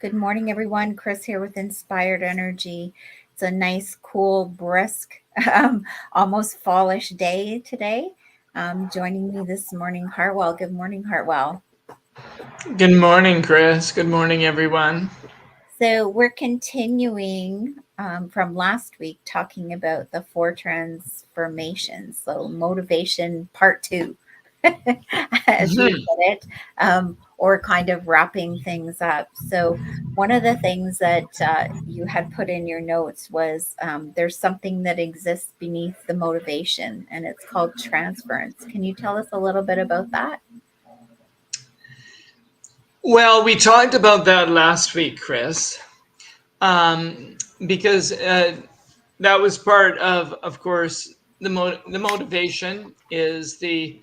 Good morning, everyone. Kris here with Inspired Energy. It's a nice, cool, brisk, almost fallish day today. Joining me this morning, Hartwell. Good morning, Hartwell. Good morning, Kris. Good morning, everyone. So, we're continuing from last week talking about the four transformations. So, motivation part two, as you put it, or kind of wrapping things up. So, one of the things that you had put in your notes was there's something that exists beneath the motivation, and it's called transference. Can you tell us a little bit about that? Well, we talked about that last week, Kris, because that was part of course, the motivation is the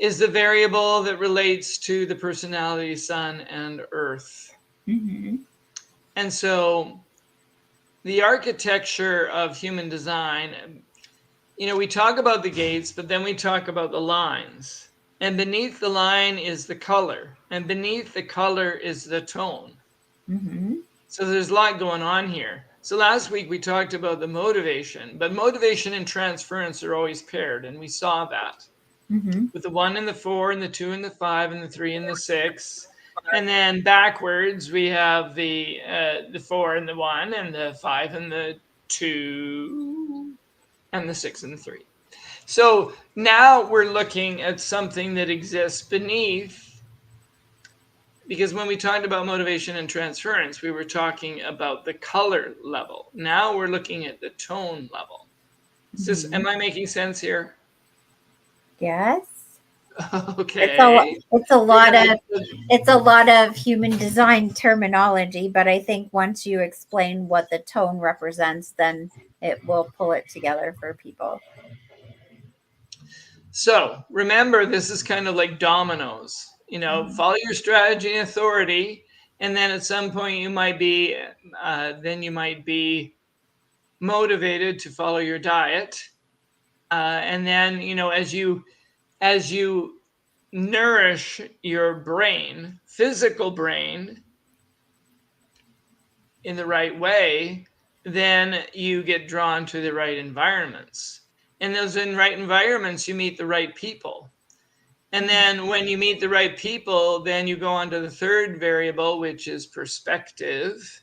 variable that relates to the personality, sun and earth, Mm-hmm. and so the architecture of human design. We talk about the gates, but then we talk about the lines. And beneath the line is the color, and beneath the color is the tone. Mm-hmm. So there's a lot going on here. So last week we talked about the motivation, but motivation and transference are always paired, and we saw that Mm-hmm. with the 1 and the 4 and the 2 and the 5 and the 3 and the 6. And then backwards we have the 4 and the 1 and the 5 and the 2 and the 6 and the 3. So now we're looking at something that exists beneath, because when we talked about motivation and transference, we were talking about the color level. Now we're looking at the tone level. Mm-hmm. Am I making sense here? Yes. It's a Okay. it's a We're lot gonna. of it's a lot of human design terminology, but I think once you explain what the tone represents, then it will pull it together for people. So remember, this is kind of like dominoes. Follow your strategy and authority, and then at some point you might be motivated to follow your diet, and then as you nourish your brain, physical brain, in the right way, then you get drawn to the right environments. In those right environments, you meet the right people. And then when you meet the right people, then you go on to the third variable, which is perspective.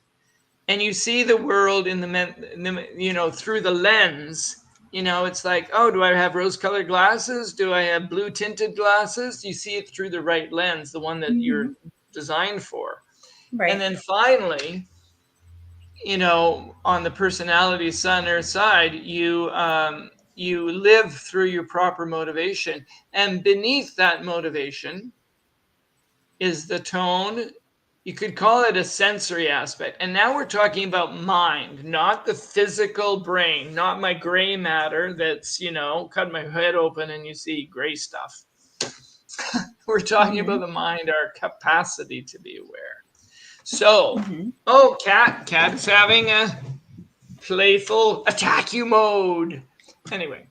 And you see the world through the lens. It's like, oh, do I have rose colored glasses? Do I have blue tinted glasses? You see it through the right lens, the one that Mm-hmm. you're designed for. And Right. then finally, on the personality sun earth side, you live through your proper motivation, and beneath that motivation is the tone. You could call it a sensory aspect. And now we're talking about mind, not the physical brain, not my gray matter that's, cut my head open and you see gray stuff. We're talking Mm-hmm. about the mind, our capacity to be aware. So, Mm-hmm. oh, cat's having a playful attack you mode. Anyway,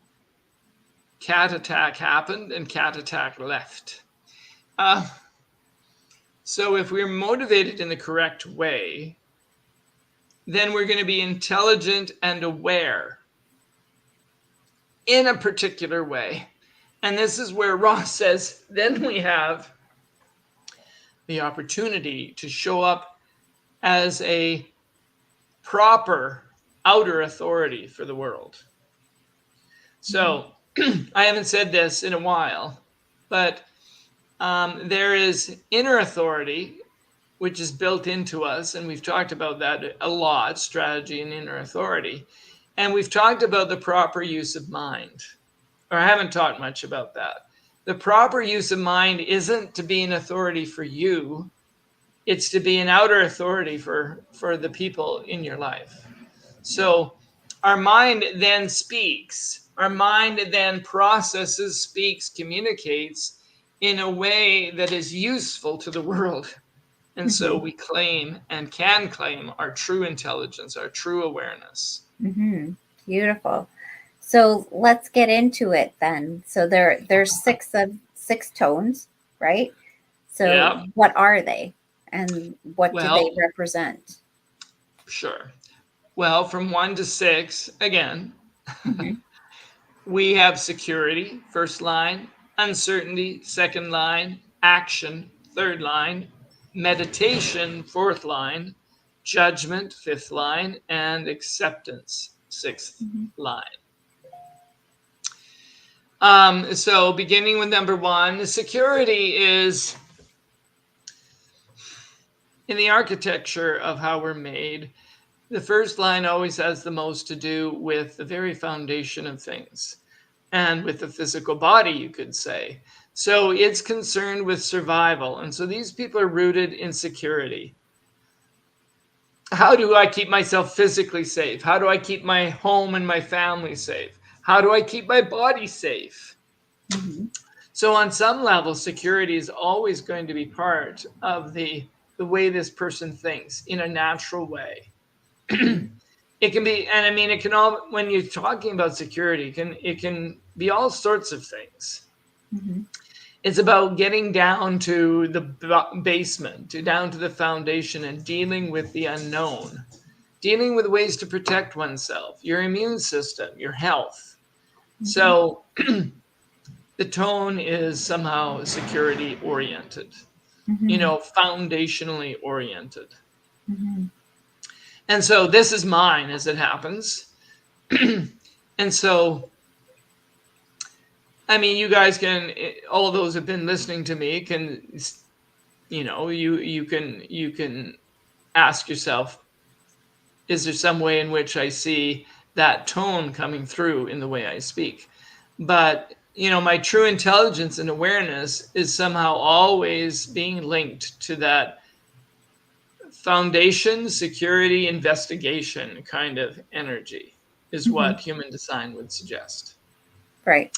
cat attack happened and cat attack left. Uh, so if we're motivated in the correct way, then we're going to be intelligent and aware in a particular way. And this is where Ross says, then we have the opportunity to show up as a proper outer authority for the world. So I haven't said this in a while, but there is inner authority, which is built into us. And we've talked about that a lot, strategy and inner authority. And we've talked about the proper use of mind, or I haven't talked much about that. The proper use of mind isn't to be an authority for you. It's to be an outer authority for the people in your life. So our mind then speaks. Our mind then processes, speaks, communicates in a way that is useful to the world. And so Mm-hmm. we claim and can claim our true intelligence, our true awareness. Mm-hmm. Beautiful. So let's get into it then. So there's six tones, right? So Yeah. what are they? And what do they Well, represent? sure. Well, from 1 to 6, again, Mm-hmm. we have security, first line, uncertainty, second line, action, third line, meditation, fourth line, judgment, fifth line, and acceptance, sixth Mm-hmm. line. So beginning with number 1, security is in the architecture of how we're made. The first line always has the most to do with the very foundation of things and with the physical body, you could say. So it's concerned with survival. And so these people are rooted in security. How do I keep myself physically safe? How do I keep my home and my family safe? How do I keep my body safe? Mm-hmm. So on some level, security is always going to be part of the way this person thinks in a natural way. Mm-hmm. It can be, and I mean, it can all, when you're talking about security, it can be all sorts of things. Mm-hmm. It's about getting down to the basement, down to the foundation, and dealing with the unknown, dealing with ways to protect oneself, your immune system, your health. Mm-hmm. So the tone is somehow security oriented, Mm-hmm. foundationally oriented. Mm-hmm. And so this is mine as it happens. And so, I mean, you guys can, all those who've been listening to me can, you can ask yourself, is there some way in which I see that tone coming through in the way I speak? But, my true intelligence and awareness is somehow always being linked to that foundation, security, investigation kind of energy is Mm-hmm. what human design would suggest. Right.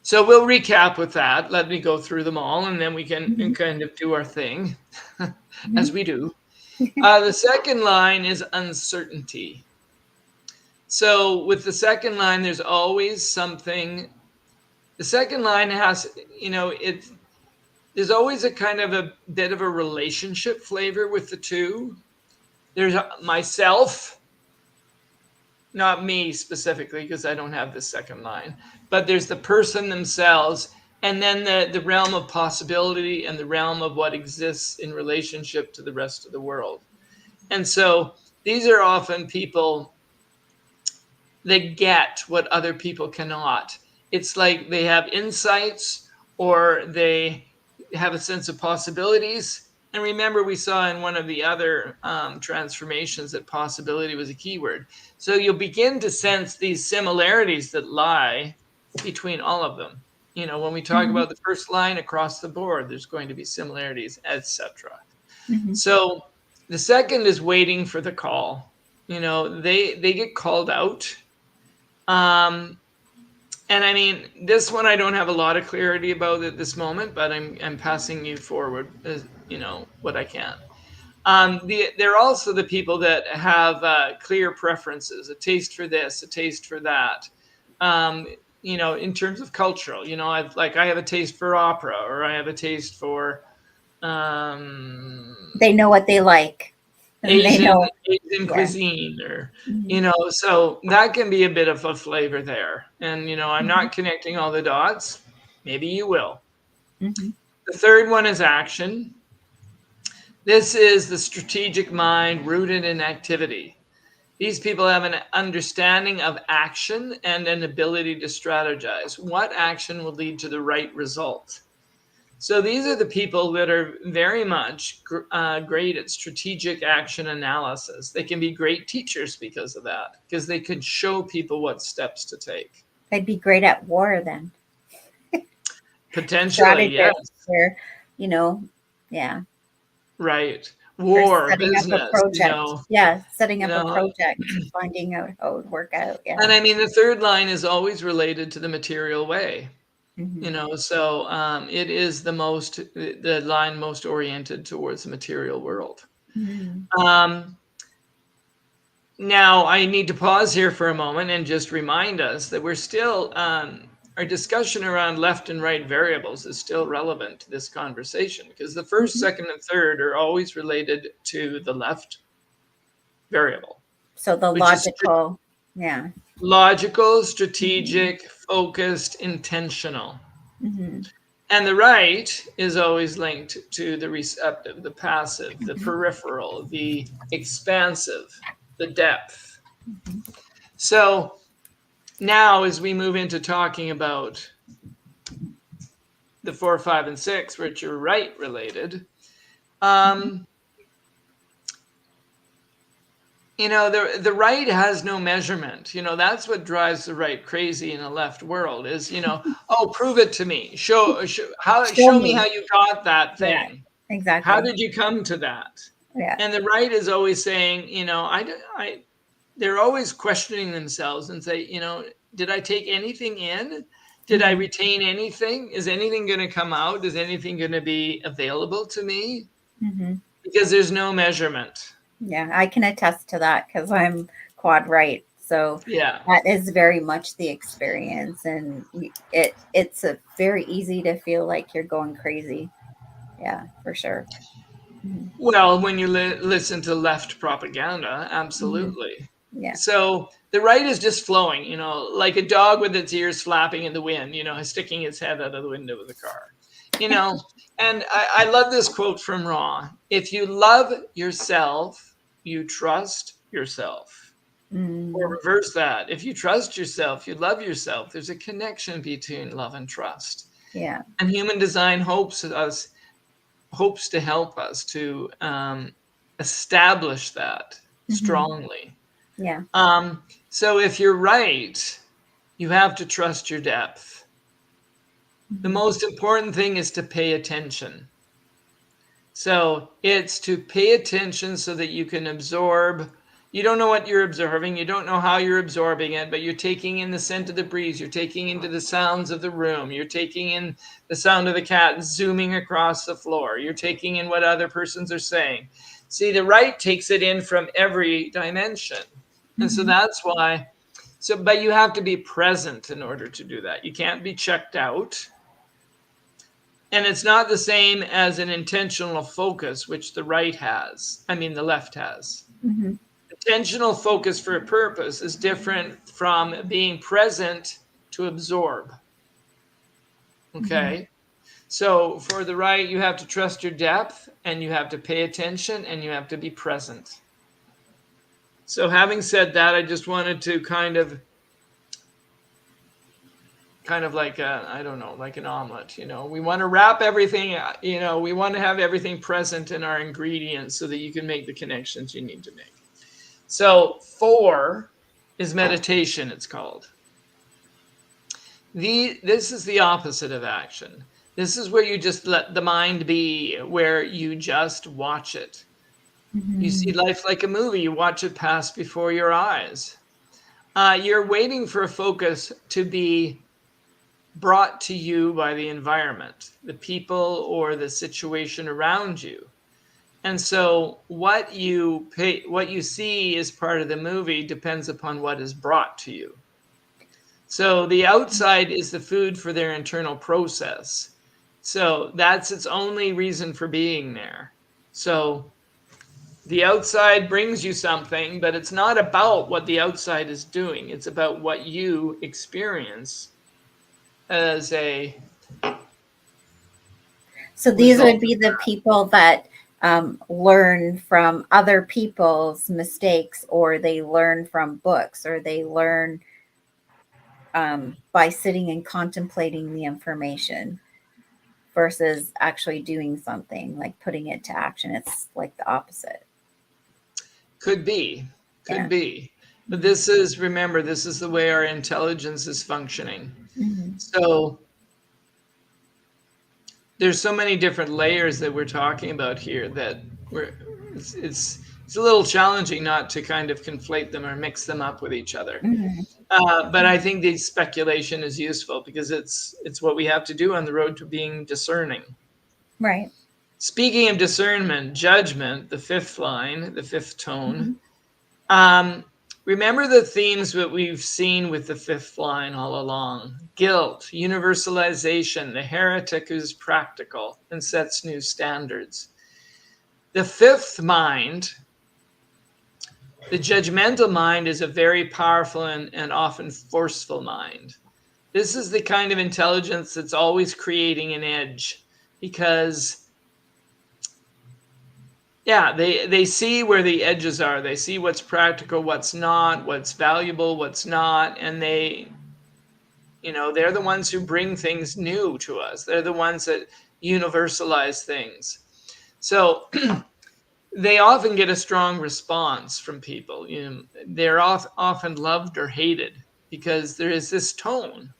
So we'll recap with that. Let me go through them all, and then we can Mm-hmm. kind of do our thing Mm-hmm. as we do. The second line is uncertainty. So with the second line, there's always something. The second line has, there's always a kind of a bit of a relationship flavor with the two. There's myself, not me specifically, because I don't have the second line, but there's the person themselves, and then the realm of possibility and the realm of what exists in relationship to the rest of the world. And so these are often people that get what other people cannot. It's like they have insights or they have a sense of possibilities. And remember, we saw in one of the other transformations that possibility was a keyword. So you'll begin to sense these similarities that lie between all of them. When we talk Mm-hmm. about the first line across the board, there's going to be similarities, etc. Mm-hmm. So the second is waiting for the call. They get called out. Um, and I mean, this one I don't have a lot of clarity about at this moment, but I'm passing you forward, as, what I can. They're also the people that have clear preferences, a taste for this, a taste for that. Um, in terms of cultural, I have a taste for opera, or I have a taste for um, They know what they like, and they Asian know. Asian Yeah. cuisine, or Mm-hmm. so that can be a bit of a flavor there. And I'm Mm-hmm. not connecting all the dots. Maybe you will. Mm-hmm. The third one is action. This is the strategic mind rooted in activity. These people have an understanding of action and an ability to strategize. What action will lead to the right result? So these are the people that are very much great at strategic action analysis. They can be great teachers because of that, because they could show people what steps to take. They'd be great at war then. Potentially, yes. Strategists, or you know, yeah, Right. or War, setting up a business, project. Yeah, setting you up a know. project, finding out how it would work out. Yeah. And I mean, the third line is always related to the material way. Mm-hmm. So it is the line most oriented towards the material world. Mm-hmm. Um, Now, I need to pause here for a moment and just remind us that we're still our discussion around left and right variables is still relevant to this conversation, because the first, second, and third are always related to the left variable. So the Which is logical, yeah. logical, strategic, focused, intentional. Mm-hmm. And the right is always linked to the receptive, the passive, the peripheral, the expansive, the depth. So now, as we move into talking about the 4, 5, and 6, which are right related, the right has no measurement. That's what drives the right crazy in a left world is, oh, prove it to me. Show me how you got that Yeah, thing. exactly. How did you come to that? Yeah. And the right is always saying, they're always questioning themselves and say, did I take anything in? Did I retain anything? Is anything going to come out? Is anything going to be available to me? Mm-hmm. Because there's no measurement. Yeah, I can attest to that because I'm quad right. So Yeah, that is very much the experience, and it's a very easy to feel like you're going crazy. Yeah, for sure. Mm-hmm. well, when you listen to left propaganda, Mm-hmm. absolutely. Yeah. So the right is just flowing, like a dog with its ears flapping in the wind, sticking its head out of the window of the car, And I love this quote from Ra. If you love yourself, you trust yourself. Or Mm-hmm. reverse that. If you trust yourself, you love yourself. There's a connection between love and trust. Yeah. And human design hopes to help us to establish that Mm-hmm. strongly. Yeah. So if you're right, you have to trust your depth. The Mm-hmm. most important thing is to pay attention. So it's to pay attention so that you can absorb. You don't know what you're observing. You don't know how you're absorbing it, but you're taking in the scent of the breeze. You're taking into the sounds of the room. You're taking in the sound of the cat zooming across the floor. You're taking in what other persons are saying. See, the right takes it in from every dimension. And so Mm-hmm. that's why. But you have to be present in order to do that. You can't be checked out. And it's not the same as an intentional focus, which the left has. Mm-hmm. Intentional focus for a purpose is different from being present to absorb. Mm-hmm. Okay? So for the right, you have to trust your depth, and you have to pay attention, and you have to be present. So having said that, I just wanted to kind of like I don't know, like an omelet. We want to wrap everything. We want to have everything present in our ingredients so that you can make the connections you need to make. So 4 is meditation. It's called. This is the opposite of action. This is where you just let the mind be, where you just watch it. You see Mm-hmm. life like a movie. You watch it pass before your eyes. You're waiting for a focus to be brought to you by the environment, the people, or the situation around you. And so what you see as part of the movie depends upon what is brought to you. So the outside is the food for their internal process. So that's its only reason for being there. So the outside brings you something, but it's not about what the outside is doing. It's about what you experience as a So these result. would be the people that learn from other people's mistakes, or they learn from books, or they learn by sitting and contemplating the information versus actually doing something like putting it to action. It's like the opposite. Could be. Yeah. But this is the way our intelligence is functioning. Mm-hmm. So there's so many different layers that we're talking about here that it's a little challenging not to kind of conflate them or mix them up with each other. Mm-hmm. But I think the speculation is useful because it's what we have to do on the road to being discerning. Right. Speaking of discernment, judgment, the 5th line, the 5th tone, Mm-hmm. Remember the themes that we've seen with the fifth line all along: guilt, universalization, the heretic who's practical and sets new standards. The fifth mind, the judgmental mind, is a very powerful and often forceful mind. This is the kind of intelligence that's always creating an edge, because they see where the edges are. They see what's practical, what's not, what's valuable, what's not, and they're the ones who bring things new to us. They're the ones that universalize things. So they often get a strong response from people. They're often loved or hated because there is this tone.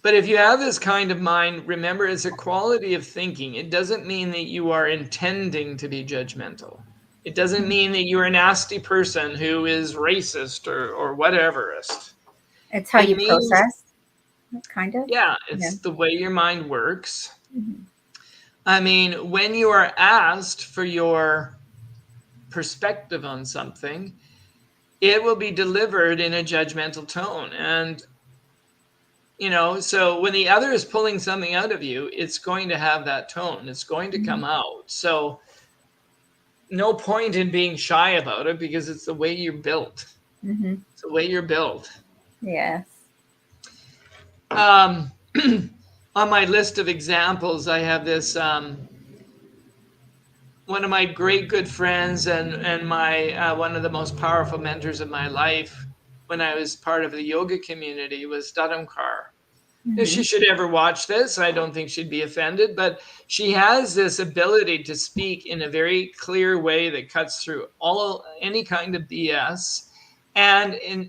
But if you have this kind of mind, remember, it's a quality of thinking. It doesn't mean that you are intending to be judgmental. It doesn't mean that you're a nasty person who is racist or whateverist. It's how It you means, process, kind of. yeah, it's the way your mind works. Mm-hmm. I mean, when you are asked for your perspective on something, it will be delivered in a judgmental tone. And so when the other is pulling something out of you, it's going to have that tone. It's going to come out. So no point in being shy about it, because it's the way you're built. Mm-hmm. It's the way you're built. Yes. On my list of examples, I have this, one of my great good friends and my one of the most powerful mentors of my life when I was part of the yoga community was Dudham-Carr. Mm-hmm. If she should ever watch this, I don't think she'd be offended, but she has this ability to speak in a very clear way that cuts through any kind of BS, and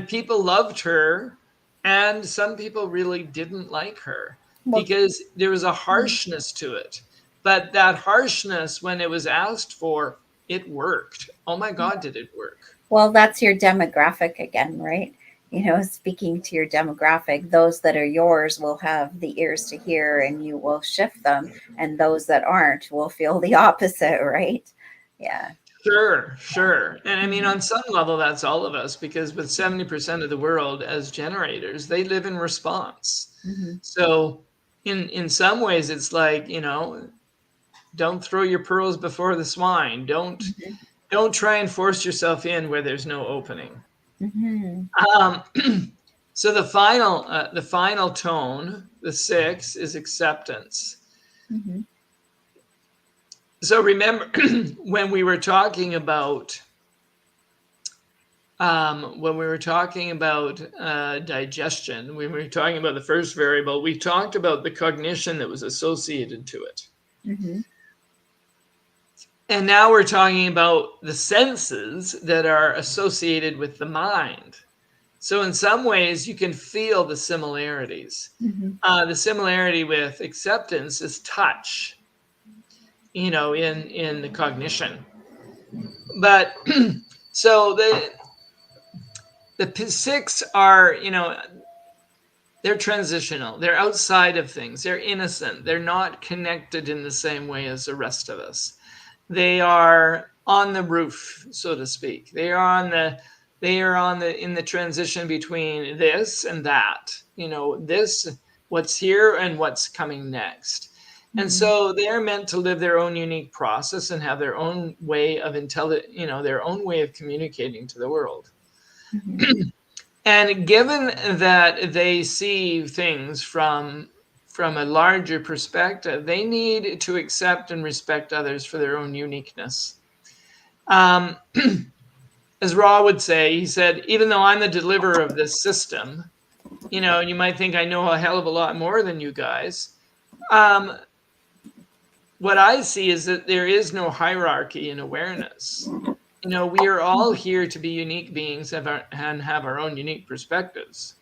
people loved her, and some people really didn't like her because there was a harshness to it. But that harshness, when it was asked for, it worked. Oh my God, did it work? Well, that's your demographic again, right? Speaking to your demographic, those that are yours will have the ears to hear and you will shift them. And those that aren't will feel the opposite, right? Yeah. Sure. And I mean, on some level, that's all of us, because with 70% of the world as generators, they live in response. Mm-hmm. So in some ways, it's like, don't throw your pearls before the swine. Don't try and force yourself in where there's no opening. Mm-hmm. So the final tone, the 6, is acceptance. Mm-hmm. So remember, when we were talking about digestion, when we were talking about the first variable, we talked about the cognition that was associated to it. Mm-hmm. And now we're talking about the senses that are associated with the mind. So in some ways, you can feel the similarities. Mm-hmm. The similarity with acceptance is touch, in the cognition. But so the 6 are, they're transitional. They're outside of things. They're innocent. They're not connected in the same way as the rest of us. They are on the roof, so to speak. They are in the transition between this and that. This, what's here and what's coming next. And so they're meant to live their own unique process and have their own way of their own way of communicating to the world. Mm-hmm. And given that they see things from a larger perspective, they need to accept and respect others for their own uniqueness. As Ra would say, he said, even though I'm the deliverer of this system, and you might think I know a hell of a lot more than you guys. What I see is that there is no hierarchy in awareness. We are all here to be unique beings and have our own unique perspectives.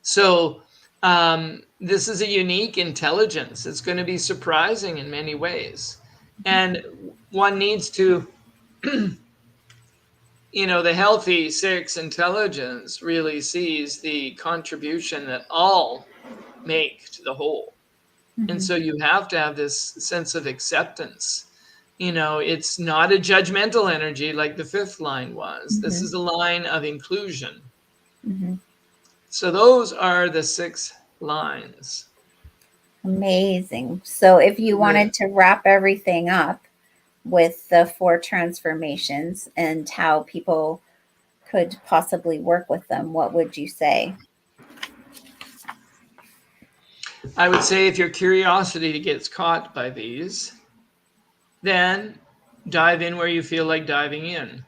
So this is a unique intelligence. It's going to be surprising in many ways. And one needs to, the healthy 6 intelligence really sees the contribution that all make to the whole. And so you have to have this sense of acceptance, it's not a judgmental energy like the fifth line was. This Mm-hmm. is a line of inclusion. Mm-hmm. So those are the 6 lines. Amazing. So if you wanted to wrap everything up with the 4 transformations and how people could possibly work with them, what would you say? I would say if your curiosity gets caught by these, then dive in where you feel like diving in.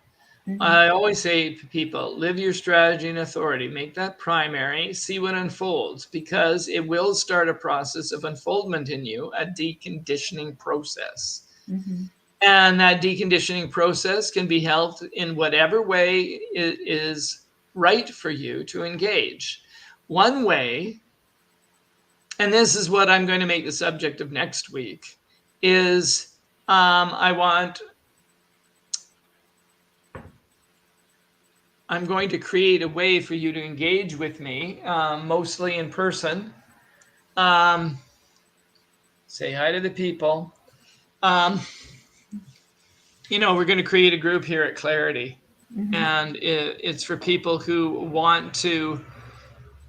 Mm-hmm. I always say to people, live your strategy and authority, make that primary, see what unfolds, because it will start a process of unfoldment in you, a deconditioning process. Mm-hmm. And that deconditioning process can be helped in whatever way it is right for you to engage. One way, and this is what I'm going to make the subject of next week, is I'm going to create a way for you to engage with me, mostly in person. Say hi to the people. We're going to create a group here at Clair-i-tea, Mm-hmm. and it's for people who want to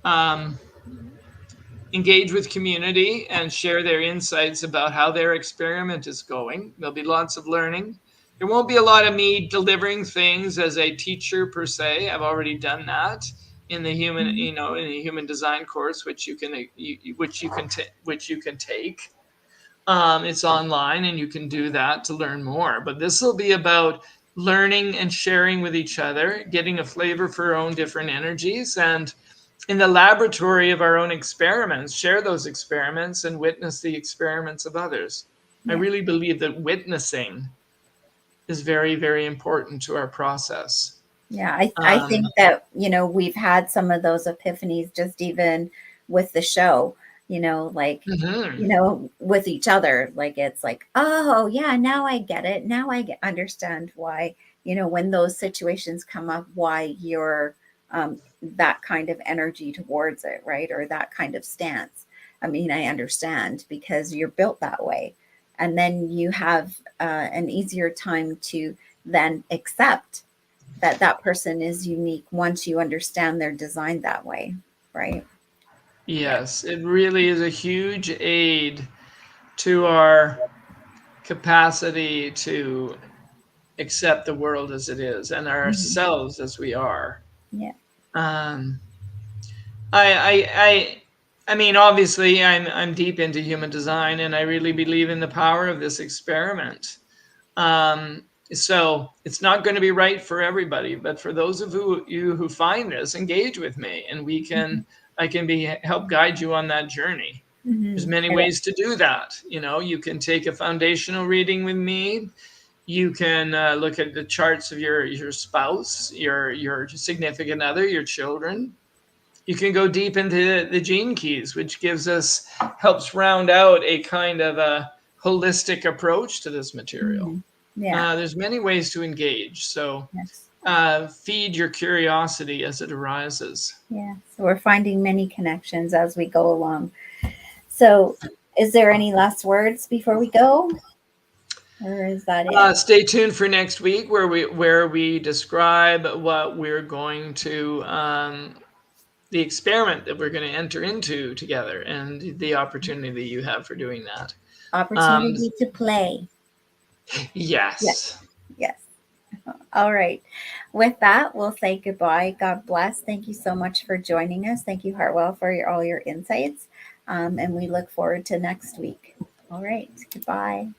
um, engage with community and share their insights about how their experiment is going. There'll be lots of learning. There won't be a lot of me delivering things as a teacher per se. I've already done that in the human, Mm-hmm. in the human design course, which you can take. It's online, and you can do that to learn more. But this will be about learning and sharing with each other, getting a flavor for our own different energies, and in the laboratory of our own experiments, share those experiments and witness the experiments of others. I Yeah. really believe that witnessing is very, very important to our process. Yeah. I Um, think that, we've had some of those epiphanies just even with the show, like, mhm. with each other. Like it's like, oh yeah, now I get it. Now understand why, when those situations come up, why you're that kind of energy towards it, right? Or that kind of stance. I mean, I understand because you're built that way. And then you have an easier time to then accept that that person is unique once you understand they're designed that way, right? Yeah. Yes, it really is a huge aid to our capacity to accept the world as it is and Mhm. ourselves as we are. Yeah. Um, I mean, obviously, I'm deep into human design, and I really believe in the power of this experiment. So it's not going to be right for everybody, but for those of you who find this, engage with me, and Mhm. I can help guide you on that journey. There's Mhm. many ways to do that. You can take a foundational reading with me. You can look at the charts of your spouse, your significant other, your children. You can go deep into the gene keys, which helps round out a kind of a holistic approach to this material. Mhm. Yeah. There's many ways to engage. So Yes. feed your curiosity as it arises. Yeah. So we're finding many connections as we go along. So, is there any last words before we go, or is that it? Stay tuned for next week, where we describe what we're going to the experiment that we're going to enter into together, and the opportunity that you have for doing that. Um, Opportunity to play. Yes. yes. Yes. All right. With that, we'll say goodbye. God bless. Thank you so much for joining us. Thank you, Hartwell, for all your insights. And we look forward to next week. All right. Goodbye.